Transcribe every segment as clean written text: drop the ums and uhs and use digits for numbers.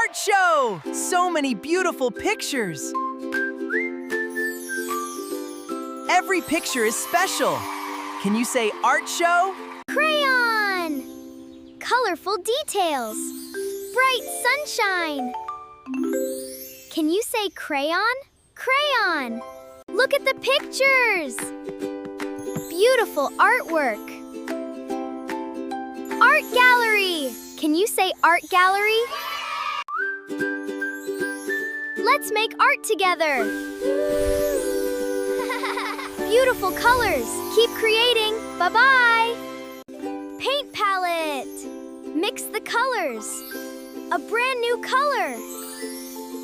art show! So many beautiful pictures! Every picture is special. Can you say art show? Crayon! Colorful details. Bright sunshine. Can you say crayon? Crayon! Look at the pictures! Beautiful artwork. Art gallery! Can you say art gallery? Let's make art together. Beautiful colors. Keep creating. Bye-bye. Paint palette. Mix the colors. A brand new color.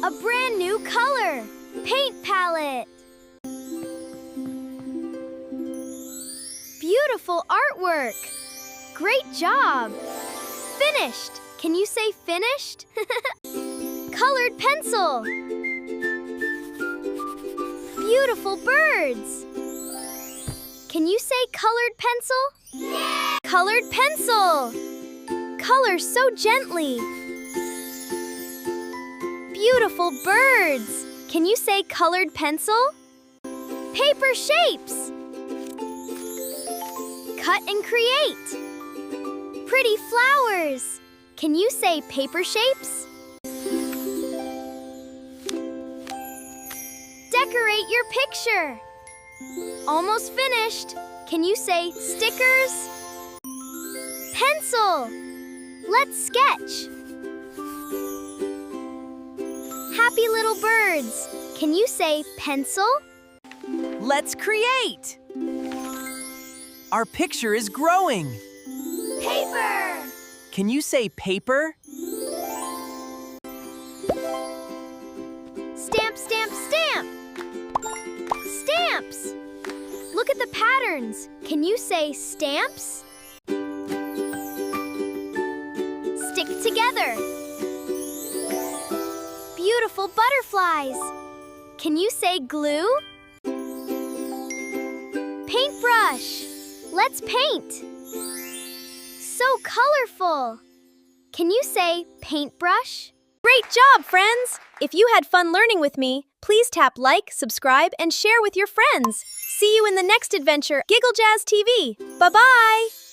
A brand new color. Paint palette. Beautiful artwork. Great job. Finished. Can you say finished? Colored pencil. Beautiful birds. Can you say colored pencil? Yeah. Colored pencil. Color so gently. Beautiful birds. Can you say colored pencil? Paper shapes. Cut and create. Pretty flowers. Can you say paper shapes? Decorate your picture. Almost finished. Can you say stickers? Pencil. Let's sketch. Happy little birds. Can you say pencil? Let's create! Our picture is growing. Paper. Can you say paper? Stamp, stamp, stamp. Stamps. Look at the patterns. Can you say stamps? Stick together. Beautiful butterflies. Can you say glue? Paintbrush. Let's paint. So colorful. Can you say paintbrush? Great job, friends! If you had fun learning with me, please tap like, subscribe, and share with your friends. See you in the next adventure, GiggleJazz TV. Bye-bye!